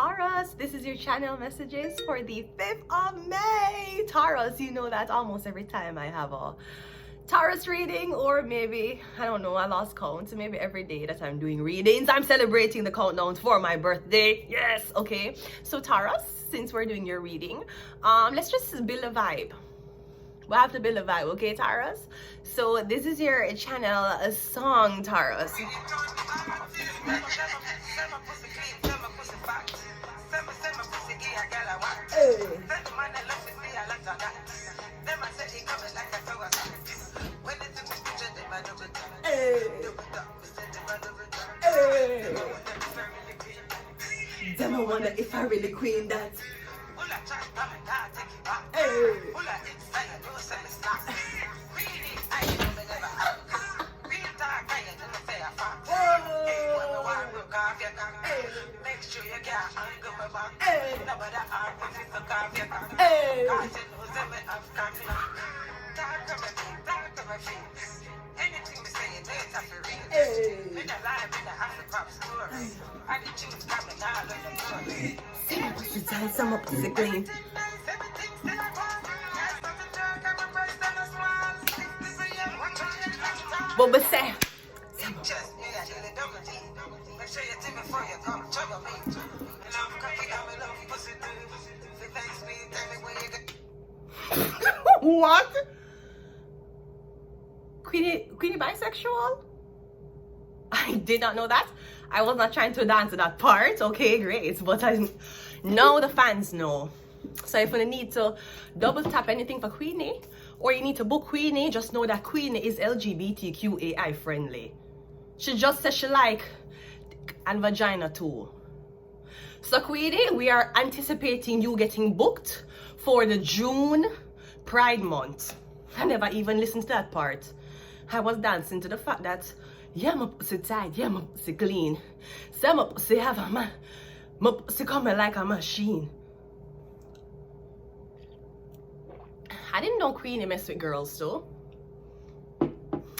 Taurus, this is your channel messages for the 5th of May. Taurus, you know that almost every time I have a Taurus reading, or maybe, I don't know, I lost count. So maybe every day that I'm doing readings, I'm celebrating the countdown for my birthday. Yes, okay. So Taurus, since we're doing your reading, let's just build a vibe. We have to build a vibe, okay, Taurus? So this is your channel, a song, Taurus. Then I wonder if I really queen that. Some up the clean. But say, what? Queenie bisexual? I did not know that. I was not trying to dance to that part. Okay, great. But now the fans know. So if you need to double tap anything for Queenie, or you need to book Queenie, just know that Queenie is LGBTQAI friendly. She just says she like and vagina too. So Queenie, we are anticipating you getting booked for the June Pride Month. I never even listened to that part. I was dancing to the fact that yeah, my pussy tight, yeah, my pussy clean. Say my pussy have a man, my pussy coming like a machine. I didn't know Queenie mess with girls though.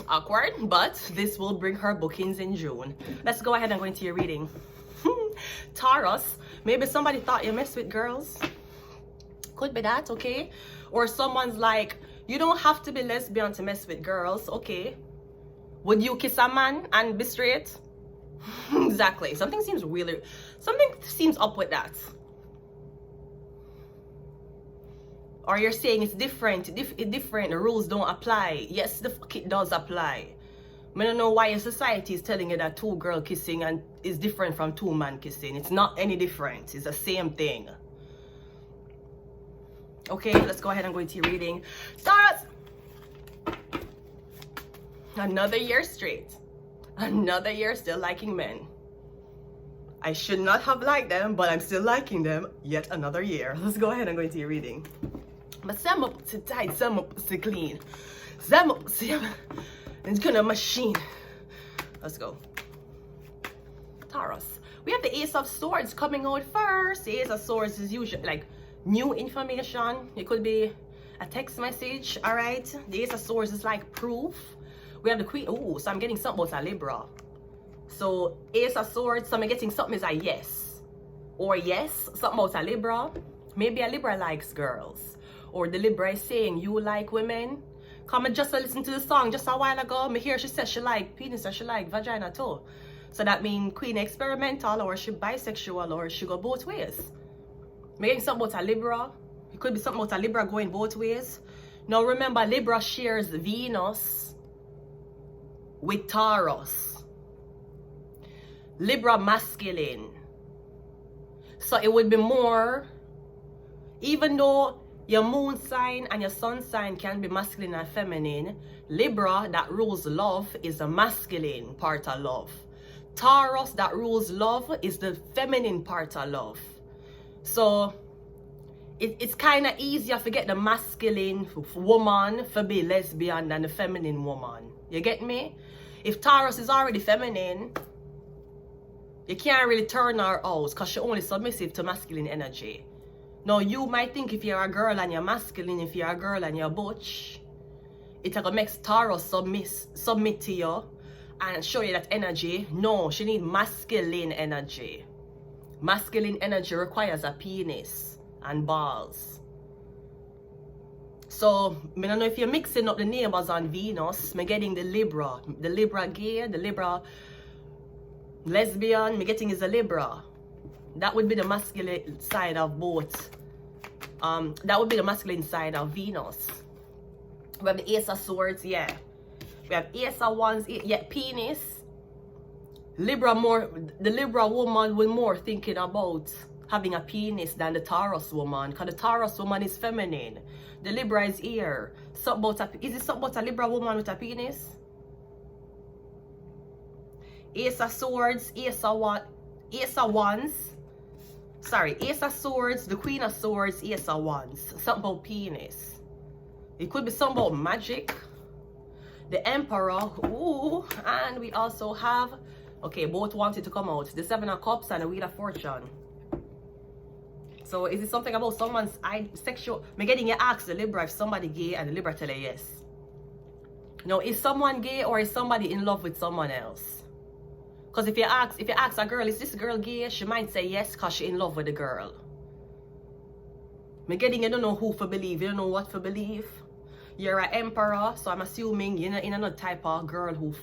Awkward, but this will bring her bookings in June. Let's go ahead and go into your reading. Taurus, maybe somebody thought you messed with girls. Could be that, okay? Or someone's like, you don't have to be lesbian to mess with girls, okay? Would you kiss a man and be straight? Exactly. Something seems really, something seems up with that. Or you're saying it's different, different, the rules don't apply. Yes, the fuck it does apply. I don't know why your society is telling you that 2 girl kissing and is different from 2 man kissing. It's not any different. It's the same thing. Okay, let's go ahead and go into your reading. Taurus! Another year straight. Another year still liking men. I should not have liked them, but I'm still liking them yet another year. Let's go ahead and go into your reading. But some up to tight, some up to clean. Some up to it's gonna machine. Let's go. Taurus. We have the Ace of Swords coming out first. The Ace of Swords is usually like new information. It could be a text message, all right? The Ace of Swords is like proof. We have the Queen. Oh, so I'm getting something about a Libra. So Ace of Swords, so I'm getting something is a yes. Or yes, something about a Libra. Maybe a Libra likes girls. Or the Libra is saying you like women. Come and just listen to the song just a while ago. Me hear she said she like penis or she like vagina too. So that means Queen experimental, or she bisexual, or she go both ways. I'm getting something about a Libra. It could be something about a Libra going both ways. Now remember, Libra shares Venus with Taurus. Libra masculine. So it would be more, even though your moon sign and your sun sign can be masculine and feminine, Libra that rules love is the masculine part of love. Taurus that rules love is the feminine part of love. So it's kind of easier to get the masculine woman to be lesbian than the feminine woman. You get me? If Taurus is already feminine, you can't really turn her out because she's only submissive to masculine energy. Now, you might think if you're a girl and you're masculine, if you're a girl and you're butch, it's gonna make Taurus submit to you and show you that energy. No, she needs masculine energy. Masculine energy requires a penis and balls. So, I don't know if you're mixing up the neighbors on Venus. I'm getting the Libra gay, the Libra lesbian. I'm getting is a Libra. That would be the masculine side of both. That would be the masculine side of Venus. We have the Ace of Swords, yeah. We have Ace of Wands, yeah, penis. Libra more, the Libra woman will more thinking about having a penis than the Taurus woman, because the Taurus woman is feminine. The Libra is here. Is it something about a Libra woman with a penis? Ace of Swords, Ace of Wands. Sorry, Ace of Swords, the Queen of Swords, Ace of Wands. Something about penis. It could be something about magic. The Emperor, ooh, and we also have, okay, both wanted to come out. The Seven of Cups and the Wheel of Fortune. So is it something about someone's sexual? I'm getting you ask the Libra if somebody gay, and the Libra tell you yes. Now, is someone gay or is somebody in love with someone else? Because if you ask a girl, is this girl gay? She might say yes because she's in love with the girl. I'm getting you don't know who for believe, you don't know what for believe. You're an emperor, so I'm assuming you're not in another type of girl who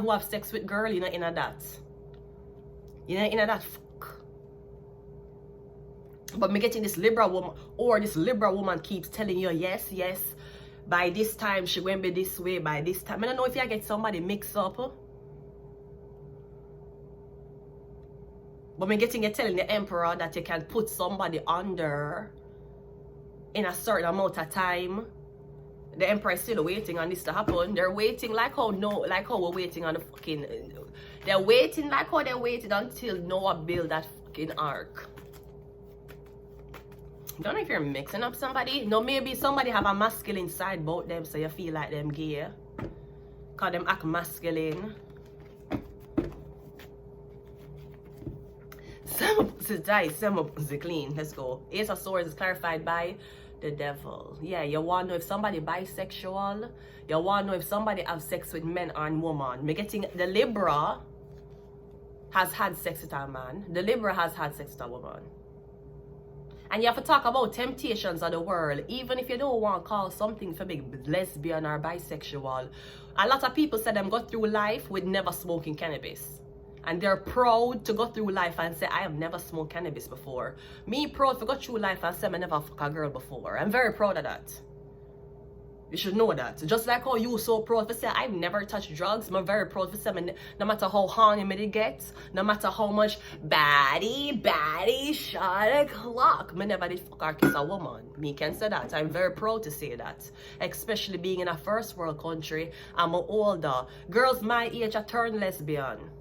have sex with girl, you're not in a that. You're not in a that fuck. But me getting this Libra woman, or this Libra woman keeps telling you yes, yes. By this time she won't be this way, by this time. I don't know if you get somebody mixed up. But me getting you telling the emperor that you can put somebody under in a certain amount of time. The emperor is still waiting on this to happen. They're waiting like how we're waiting on the fucking. They're waiting like how they waited until Noah built that fucking ark. Don't know if you're mixing up somebody. No, maybe somebody have a masculine side about them, so you feel like them gay. Cause them act masculine. Some of the dice, some of the clean. Let's go. Ace of Swords is clarified by the devil. Yeah, you want to know if somebody bisexual. You want to know if somebody have sex with men and woman. Me getting the Libra has had sex with a man. The Libra has had sex with a woman. And you have to talk about temptations of the world. Even if you don't want to call something for big lesbian or bisexual. A lot of people say them go through life with never smoking cannabis. And they're proud to go through life and say, I have never smoked cannabis before. Me proud to go through life and say, I never fuck a girl before. I'm very proud of that. You should know that. Just like how you so proud to say, I've never touched drugs. I'm very proud to say, no matter how horny me get, no matter how much baddie, shot a clock, I never did fuck or kiss a woman. Me can say that. I'm very proud to say that. Especially being in a first world country, I'm older. Girls my age are turned lesbian.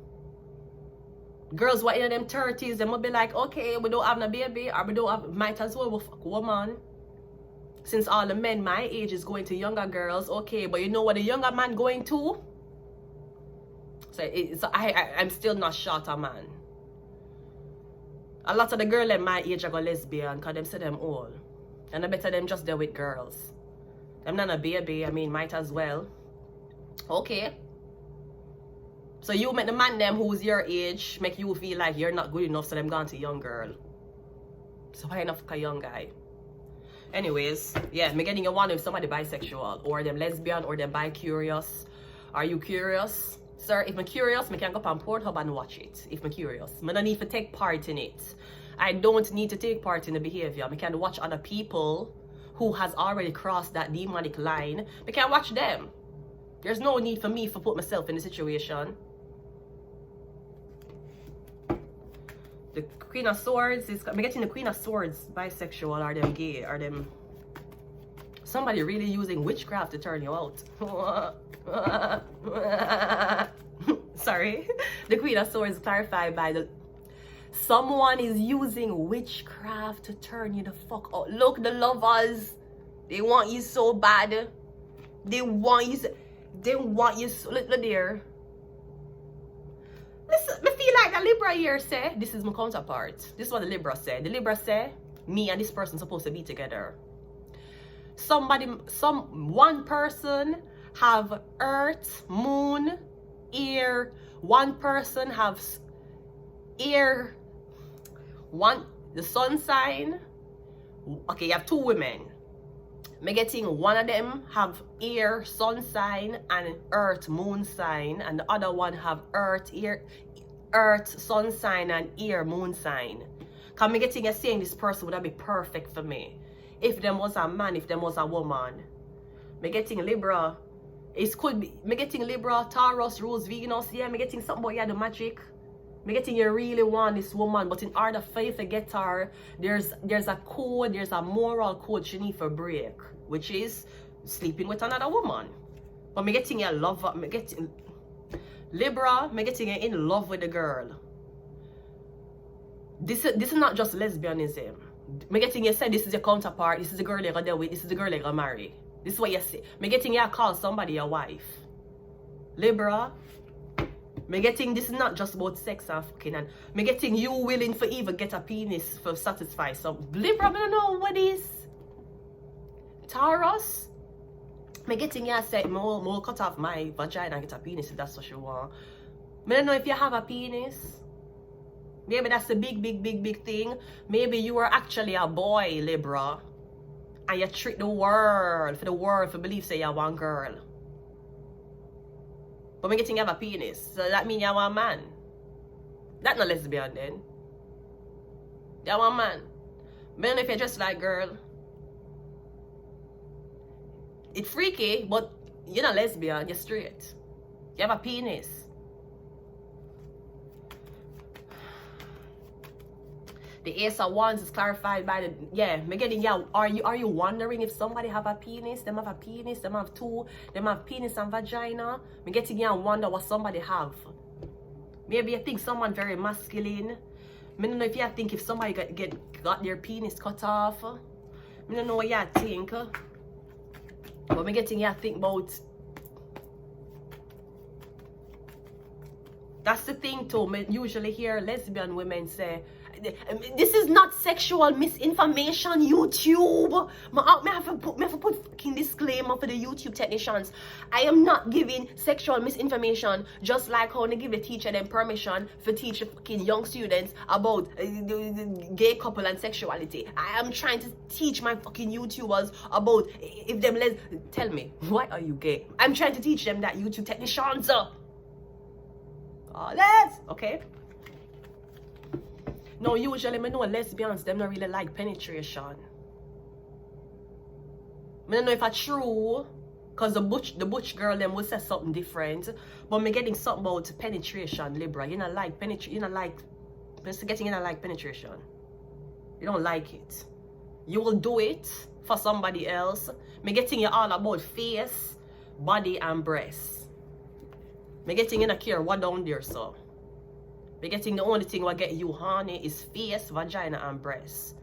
Girls who are in them 30s, they will be like, okay, we don't have no baby, or we don't have, might as well we fuck woman. Since all the men my age is going to younger girls, okay, but you know what the younger man going to? So I'm still not short a man. A lot of the girls in my age are go lesbian, because them say them all. And I better them just there with girls. I'm not a baby, I mean, might as well. Okay. So you make the man them who's your age make you feel like you're not good enough, so them gone to young girl. So why not fuck a young guy? Anyways, yeah, me getting you one if somebody bisexual, or them lesbian, or them bi-curious. Are you curious? Sir, if I'm curious, I can go up on Pornhub and watch it. If I'm curious. I don't need to take part in it. I don't need to take part in the behavior. I can watch other people who has already crossed that demonic line. I can watch them. There's no need for me to put myself in the situation. The Queen of Swords is, I'm getting the Queen of Swords bisexual, are them gay, are them somebody really using witchcraft to turn you out. Sorry. The Queen of Swords clarified by the someone is using witchcraft to turn you the fuck out. Look, the lovers, they want you so bad. They want you so, look there. Listen, I feel like the Libra here say, this is my counterpart. This is what the Libra said. The Libra say, me and this person supposed to be together. One person have earth, moon, air. One person have air, the sun sign. Okay, you have two women. Me getting one of them have air sun sign and earth moon sign, and the other one have earth sun sign and air moon sign. Cause me getting you saying this person would be perfect for me. If them was a man, if them was a woman. Me getting Libra. It could be me getting Libra, Taurus, rules Venus. Yeah, me getting something about yeah, the magic. Me getting you really want this woman, but in order for you to get her, there's a code, there's a moral code she need for break, which is sleeping with another woman. But me getting you love, me getting Libra, me getting you in love with the girl. This is not just lesbianism. Me getting you say this is your counterpart, this is the girl you're gonna deal with, this is the girl you're gonna marry. This is what you say. Me getting you call somebody your wife. Libra, me getting this is not just about sex and fucking, and me getting you willing for even get a penis for satisfy some Libra. I don't know what is. Taurus, me getting you say more cut off my vagina and get a penis if that's what you want. Me don't know if you have a penis. Maybe that's a big thing. Maybe you are actually a boy, Libra, and you trick the world for believe say you're one girl. But me getting you have a penis, so that means you're one man. That's not lesbian then. You're one man. Me don't know if you're just like girl. It's freaky, but you're not lesbian, you're straight. You have a penis. The Ace of Wands is clarified by the, yeah, me getting, yeah, are you wondering if somebody have a penis? Them have a penis, them have two, them have penis and vagina. Me getting, yeah, wonder what somebody have. Maybe you think someone very masculine. Me don't know if you think if somebody got their penis cut off. Me don't know what you think. But me getting, yeah, think about. That's the thing too. Me usually hear lesbian women say, this is not sexual misinformation, YouTube. I have to put fucking disclaimer for the YouTube technicians. I am not giving sexual misinformation, just like how they give a teacher them permission for teach fucking young students about gay couple and sexuality. I am trying to teach my fucking YouTubers about if them tell me, why are you gay? I'm trying to teach them that, YouTube technicians. Okay. No, usually me know lesbians, them not really like penetration. I don't know if it's true, because the butch girl them will say something different. But me getting something about penetration, Libra. You not like penetration, you not like penetration. You don't like it. You will do it for somebody else. Me getting you all about face, body and breasts. Me getting you not care what down there so. Me getting the only thing what get you horny is face, vagina and breasts.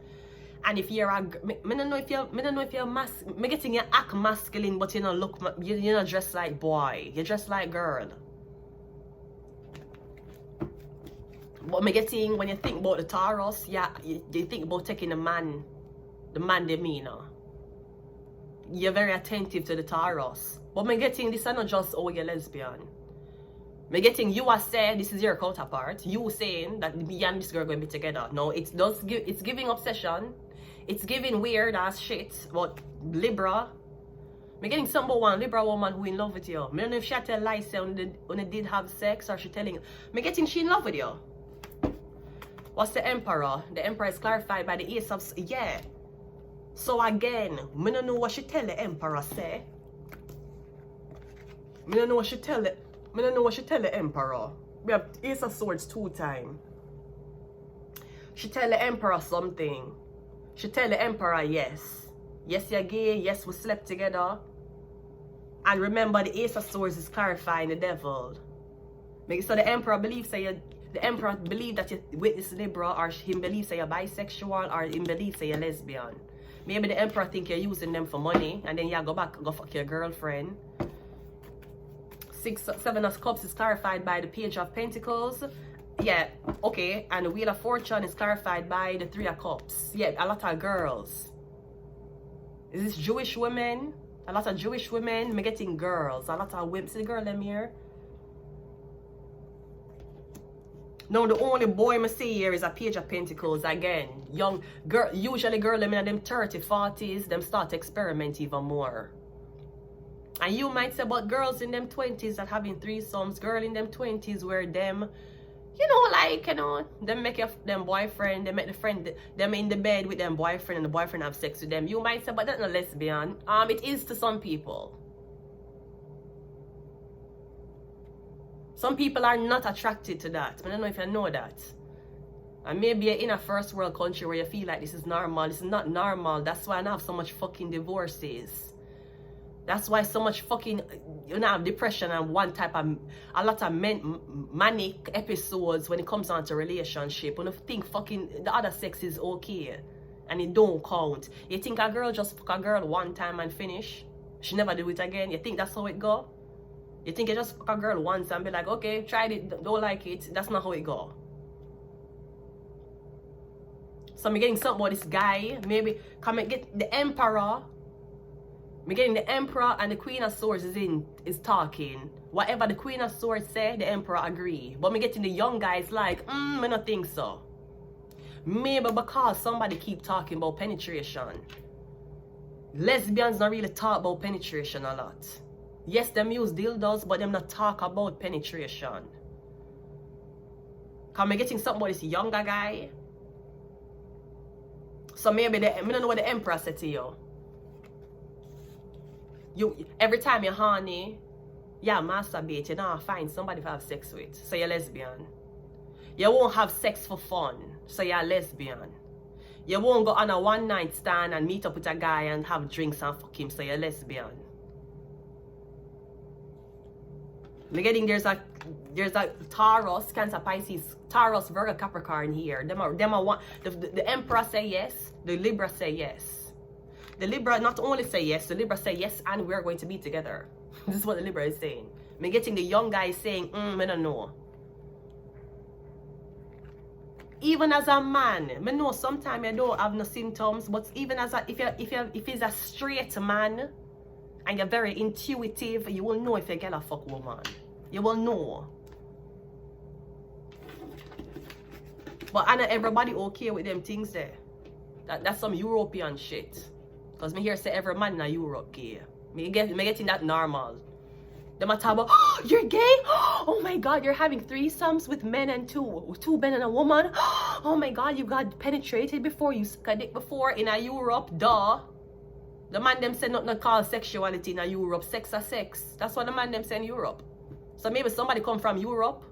And if you're a, me don't know if you're me getting you act masculine, but you don't look, you're not dressed like boy, you're dressed like girl. But me getting, when you think about the Taurus, yeah, you think about taking the man demeanor. You're very attentive to the Taurus. But me getting, this is not just, oh, you're lesbian. Me getting, you are saying this is your counterpart. You saying that me and this girl going to be together. No, it's giving obsession. It's giving weird ass shit. But Libra, me getting somebody one Libra woman who in love with you. Me don't know if she tell lies when they did have sex, or she telling. Me getting she in love with you. What's the Emperor? The Emperor is clarified by the Ace of, yeah. So again, me don't know what she tell the Emperor say. Me don't know what she tell it. I don't know what she tell the Emperor. We have Ace of Swords 2 times. She tell the Emperor something. She tell the Emperor yes. Yes, you're gay. Yes, we slept together. And remember, the Ace of Swords is clarifying the devil. So the Emperor believes that the Emperor believes that you with this Libra, or him believes that you're bisexual, or him believes that you're lesbian. Maybe the Emperor think you're using them for money, and then you go back and go fuck your girlfriend. Seven of Cups is clarified by the Page of Pentacles. Yeah, okay. And the Wheel of Fortune is clarified by the Three of Cups. Yeah, a lot of girls. Is this Jewish women? A lot of Jewish women. Me getting girls. A lot of women. See the girl them here? Now the only boy I see here is a Page of Pentacles again. Young girl, usually girl them in them 30, 40s, them start to experiment even more. And you might say, but girls in them 20s that having threesomes, girl in them 20s where them, you know, like, you know, them make them boyfriend, they make the friend, them in the bed with them boyfriend and the boyfriend have sex with them. You might say, but that's not lesbian. It is to some people. Some people are not attracted to that. I don't know if you know that. And maybe you're in a first world country where you feel like this is normal. This is not normal. That's why I have so much fucking divorces. That's why so much fucking, you know, have depression and one type of, a lot of manic episodes when it comes on to relationship. When you think fucking the other sex is okay and it don't count. You think a girl just fuck a girl one time and finish? She never do it again? You think that's how it go? You think you just fuck a girl once and be like, okay, tried it, don't like it. That's not how it go. So I'm getting something about this guy. Maybe come and get the Emperor. I'm getting the Emperor and the Queen of Swords is talking. Whatever the Queen of Swords say, the Emperor agree. But I'm getting the young guys like, I don't think so. Maybe because somebody keep talking about penetration. Lesbians don't really talk about penetration a lot. Yes, them use dildos, but them not talk about penetration. Cause I'm getting something about this younger guy. So maybe I don't know what the Emperor said to you. Every time you're horny, masturbate, you don't find somebody to have sex with. So you're lesbian. You won't have sex for fun. So you're lesbian. You won't go on a one-night stand and meet up with a guy and have drinks and fuck him. So you're lesbian. I'm getting there's a Taurus, Cancer, Pisces, Taurus, Virgo, Capricorn here. Them are one. The Emperor say yes, the Libra say yes. The Libra not only say yes, the Libra say yes, and we're going to be together. This is what the Libra is saying. I'm getting the young guy saying, I don't know. Even as a man, I know sometimes I don't have no symptoms, but even as a, if he's a straight man and you're very intuitive, you will know if you get a fuck woman. You will know. But I know everybody okay with them things there. That's some European shit. Because me here say every man in Europe gay. Me getting that normal. Them a talk about, oh, you're gay? Oh my god, you're having threesomes with men and two men and a woman? Oh my god, you got penetrated before, you suck a dick before in a Europe, duh. The man them say nothing called sexuality in a Europe. Sex are sex. That's what the man them say in Europe. So maybe somebody come from Europe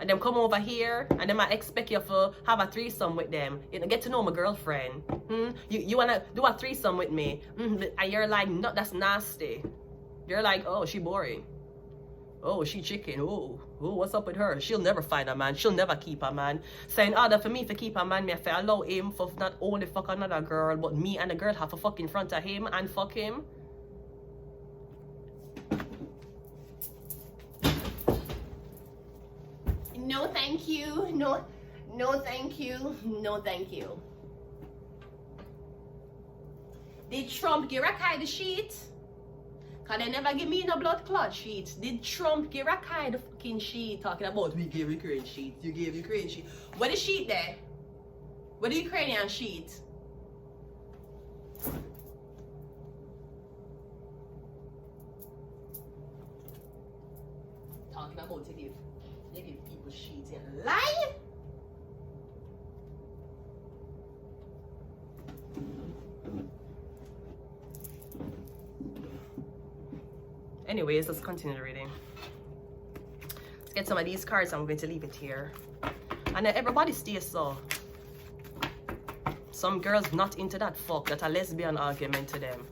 and them come over here and them I expect you to have a threesome with them. You know, get to know my girlfriend. You wanna do a threesome with me? And you're like, no, that's nasty. You're like, oh, she boring. Oh, she chicken. Oh, what's up with her? She'll never find a man. She'll never keep a man. So in order for me to keep a man, me have to allow him for not only fuck another girl, but me and the girl have to fuck in front of him and fuck him. No, thank you. No, thank you. No, thank you. Did Trump give Rakai the sheet? Cause they never give me no blood clot sheet. Did Trump give Rakai the fucking sheet? Talking about we gave Ukraine sheet. You gave Ukraine sheet. What is sheet there? What is Ukrainian sheet? Talking about to give people sheets and lie. Anyways, let's continue the reading. Let's get some of these cards. I'm going to leave it here. And then everybody stays so. Some girls not into that fuck. That's a lesbian argument to them.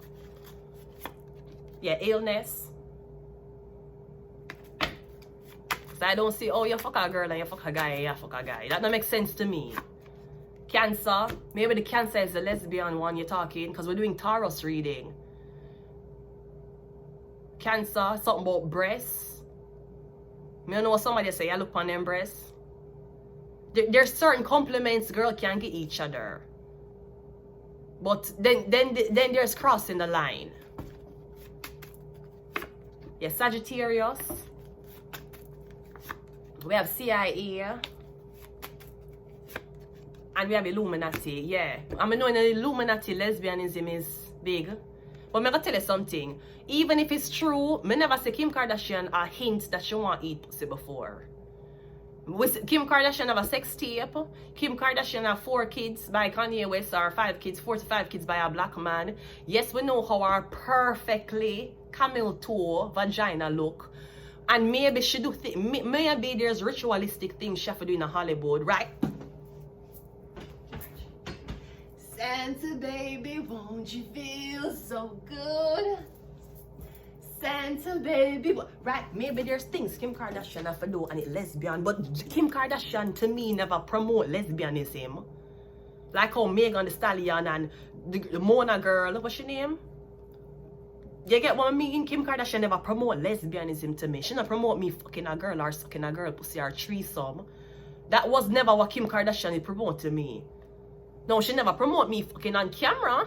Yeah, illness. So I don't see, oh, you fuck a girl and you fuck a guy and you fuck a guy. That don't make sense to me. Cancer. Maybe the Cancer is the lesbian one you're talking because we're doing Taurus reading. Cancer, something about breasts. Me know somebody say, I look on them breasts. There's certain compliments girl can get each other. But then there's crossing the line. Yeah, Sagittarius. We have CIA. And we have Illuminati. Yeah. I mean, knowing Illuminati lesbianism is big. But I'm gonna tell you something. Even if it's true, me never say Kim Kardashian a hint that she want to eat pussy before. Kim Kardashian have a sex tape. Kim Kardashian have 4 kids by Kanye West, or 5 kids, 4 to 5 kids by a black man. Yes, we know how our perfectly camel toe vagina look. And maybe she do maybe there's ritualistic things she have to do in Hollywood, right? Santa baby, won't you feel so good? Santa baby, right? Maybe there's things Kim Kardashian have to do and it lesbian, but Kim Kardashian to me never promote lesbianism. Like how Megan Thee Stallion and the Mona girl, what's your name? You get what I mean? Kim Kardashian never promote lesbianism to me. She never promote me fucking a girl or sucking a girl pussy or threesome. That was never what Kim Kardashian would promote to me. No, she never promote me fucking on camera.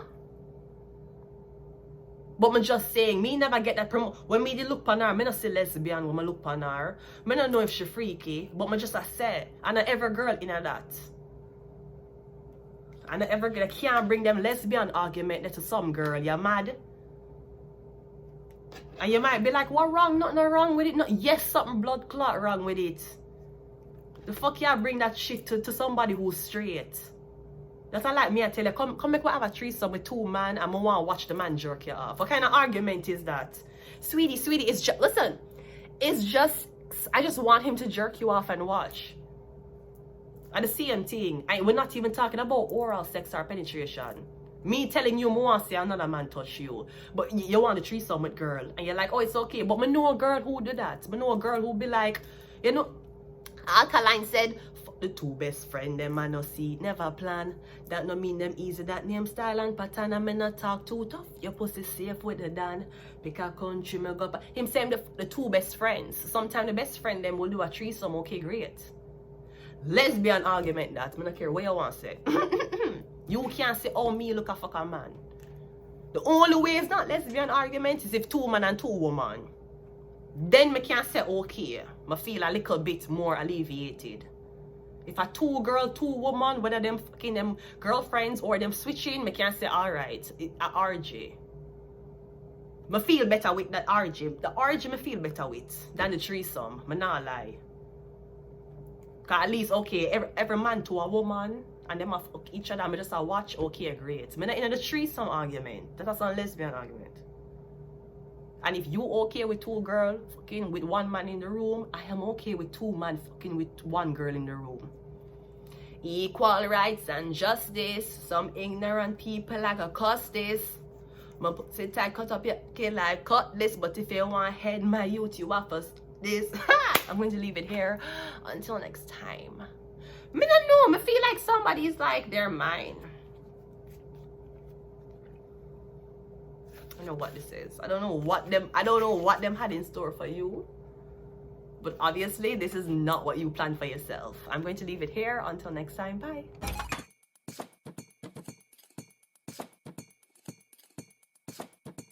But I'm just saying, me never get that promote. When me look on her, I not see lesbian when I look on her. I don't know if she freaky, but I just say, and every girl in that. And every girl can't bring them lesbian argument to some girl. You're mad? And you might be like, what wrong? Nothing wrong with it. No, yes, something blood clot wrong with it. The fuck you bring that shit to somebody who's straight? That's not like me, I tell you, come make me have a threesome with 2 men and I want to watch the man jerk you off. What kind of argument is that? Sweetie, it's just, listen, it's just, I just want him to jerk you off and watch. And the same thing, we're not even talking about oral sex or penetration. Me telling you, I want to see another man touch you. But you want a threesome with girl. And you're like, oh, it's okay. But I know a girl who do that. I know a girl who be like, you know, Alkaline said, fuck the 2 best friend, them man no see, never plan. That no mean them easy, that name style and pattern, I may not talk too tough. Your pussy safe with the Dan. Pick a country, me go back. Him saying the 2 best friends. Sometimes the best friend them will do a threesome, okay, great. Lesbian argument that, I don't care what you want to say. You can't say, oh, me look a fucking man. The only way it's not lesbian argument is if 2 men and 2 women. Then me can say, okay, I feel a little bit more alleviated. If a 2 girl, 2 woman, whether them fucking them girlfriends or them switching, me can say, alright, a RJ. Me feel better with that RJ. The RJ me feel better with than the threesome. Me not lie. Cause at least, okay, every man to a woman, and them fuck each other, me just a watch, okay, great. Me not in the threesome argument. That's a lesbian argument. And if you okay with 2 girls fucking with 1 man in the room, I am okay with 2 men fucking with 1 girl in the room. Equal rights and justice. Some ignorant people like a cuss this. My pussy tight, cut up your kid like cut this. But if you want head my youth, you offer this. I'm going to leave it here until next time. Me don't know. I feel like somebody's like they're mine. I don't know what this is. I don't know what them had in store for you. But obviously this is not what you planned for yourself. I'm going to leave it here until next time. Bye.